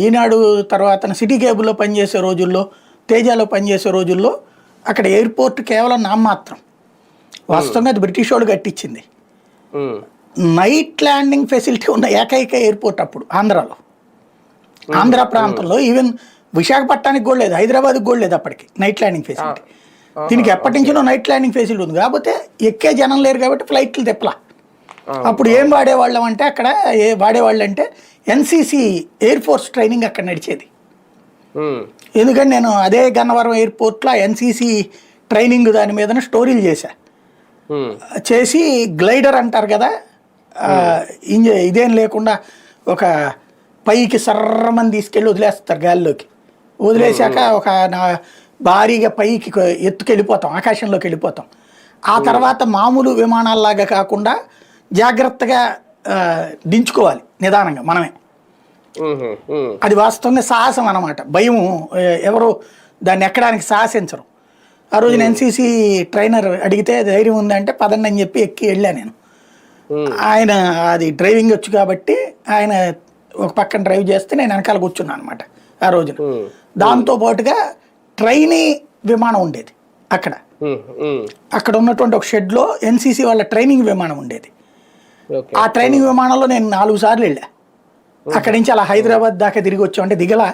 ఈనాడు తర్వాత సిటీ కేబుల్లో పనిచేసే రోజుల్లో, తేజాలో పనిచేసే రోజుల్లో అక్కడ ఎయిర్పోర్ట్ కేవలం నామమాత్రం. వాస్తవంగా అది బ్రిటిష్ వాళ్ళు కట్టించింది. నైట్ ల్యాండింగ్ ఫెసిలిటీ ఉన్న ఏకైక ఎయిర్పోర్ట్ అప్పుడు ఆంధ్రాలో, ఆంధ్ర ప్రాంతంలో. ఈవెన్ విశాఖపట్నానికి కూడా లేదు, హైదరాబాద్కి కూడా లేదు అప్పటికి నైట్ ల్యాండింగ్ ఫెసిలిటీ. దీనికి ఎప్పటి నుంచో నైట్ ల్యాండింగ్ ఫెసిలిటీ ఉంది, కాకపోతే ఎక్కే జనం లేరు కాబట్టి ఫ్లైట్లు తెప్పలా. అప్పుడు ఏం వాడేవాళ్ళం అంటే అక్కడ వాడేవాళ్ళు అంటే ఎన్సీసీ ఎయిర్ ఫోర్స్ ట్రైనింగ్ అక్కడ నడిచేది. ఎందుకంటే నేను అదే గన్నవరం ఎయిర్పోర్ట్లో ఎన్సీసీ ట్రైనింగ్ దాని మీద స్టోరీలు చేసి గ్లైడర్ అంటారు కదా, ఇదేం లేకుండా ఒక పైకి సర్రమని తీసుకెళ్ళి వదిలేస్తారు గాలిలోకి. వదిలేశాక ఒక భారీగా పైకి ఎత్తుకెళ్ళిపోతాం, ఆకాశంలోకి వెళ్ళిపోతాం. ఆ తర్వాత మామూలు విమానాల్లాగా కాకుండా జాగ్రత్తగా దించుకోవాలి నిదానంగా మనమే. అది వాస్తవంగా సాహసం అన్నమాట. భయం, ఎవరు దాన్ని ఎక్కడానికి సాహసించరు. ఆ రోజున ఎన్సీసీ ట్రైనర్ అడిగితే ధైర్యం ఉందంటే పదండి అని చెప్పి ఎక్కి వెళ్ళా నేను. ఆయన అది డ్రైవింగ్ వచ్చు కాబట్టి ఆయన ఒక పక్కన డ్రైవ్ చేస్తే నేను వెనకాల కూర్చున్నాను అనమాట ఆ రోజున. దాంతో పాటుగా ట్రైనీ విమానం ఉండేది అక్కడ. అక్కడ ఉన్నటువంటి ఒక షెడ్లో ఎన్సీసీ వాళ్ళ ట్రైనింగ్ విమానం ఉండేది. ఆ ట్రైనింగ్ విమానంలో నేను 4 సార్లు వెళ్ళా. అక్కడి నుంచి అలా హైదరాబాద్ దాకా తిరిగి వచ్చాం. అంటే దిగలా,